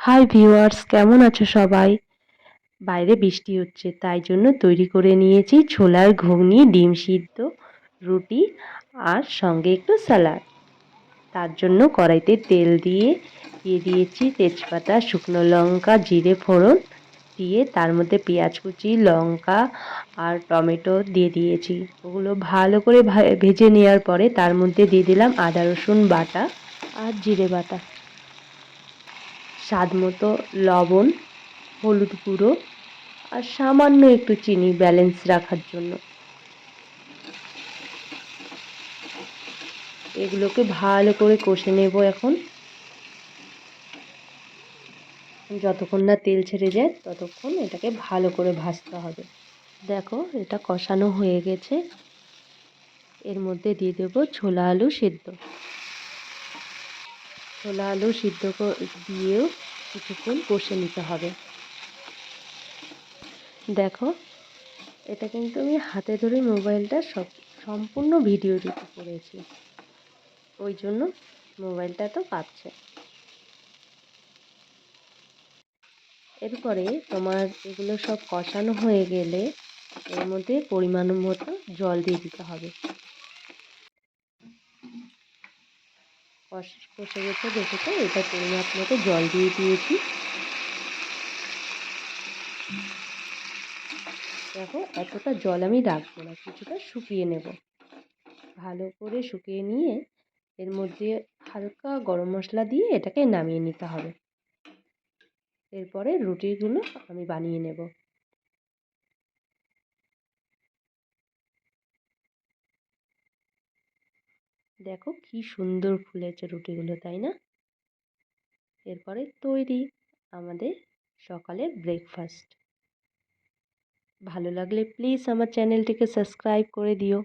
Hi viewers, কেমন আছো সবাই? বাইরে বৃষ্টি হচ্ছে, তাই জন্য তৈরি করে নিয়েছি ছোলার ঘুগনি, ডিম সিদ্ধ, রুটি আর সঙ্গে একটু স্যালাড। তার জন্য কড়াইতে তেল দিয়ে দিয়েছি তেজপাতা, শুকনো লঙ্কা, জিরে ফোড়ন দিয়ে তার মধ্যে পেঁয়াজ কুচি, লঙ্কা আর টমেটো দিয়ে দিয়েছি। ওগুলো ভালো করে ভেজে নেওয়ার পরে তার মধ্যে দিয়ে দিলাম আদা রসুন বাটা আর জিরে বাটা, স্বাদ মতো লবণ, হলুদ গুঁড়ো আর সামান্য একটু চিনি ব্যালেন্স রাখার জন্য। এগুলোকে ভালো করে কষে নেব এখন। যতক্ষণ না তেল ছেড়ে যায় ততক্ষণ এটাকে ভালো করে ভাজতে হবে। দেখো, এটা কষানো হয়ে গেছে। এর মধ্যে দিয়ে দেবো ছোলা আলু সিদ্ধ। ছোলা আলু সিদ্ধ দিয়েও কিছুক্ষণ কষে নিতে হবে। দেখো, এটা কিন্তু আমি হাতে ধরে মোবাইলটা সম্পূর্ণ ভিডিওটি করেছি, ওই জন্য মোবাইলটা তো কাঁপছে। এরপরে তোমার এগুলো সব কষানো হয়ে গেলে এর মধ্যে পরিমাণ মতো জল দিয়ে দিতে হবে। কষে গেছে দেখেছো, এটা পরিমাণ মতো জল দিয়ে দিয়েছি। দেখো, এতটা জল আমি রাখবো না, কিছুটা শুকিয়ে নেব। ভালো করে শুকিয়ে নিয়ে এর মধ্যে হালকা গরম মশলা দিয়ে এটাকে নামিয়ে নিতে হবে। এরপরে রুটিগুলো আমি বানিয়ে নেব। দেখো কি সুন্দর ফুলেছে রুটিগুলো, তাই না? এরপরে তৈরি আমাদের সকালের ব্রেকফাস্ট। ভালো লাগলে প্লিজ আমার চ্যানেলটিকে সাবস্ক্রাইব করে দিও।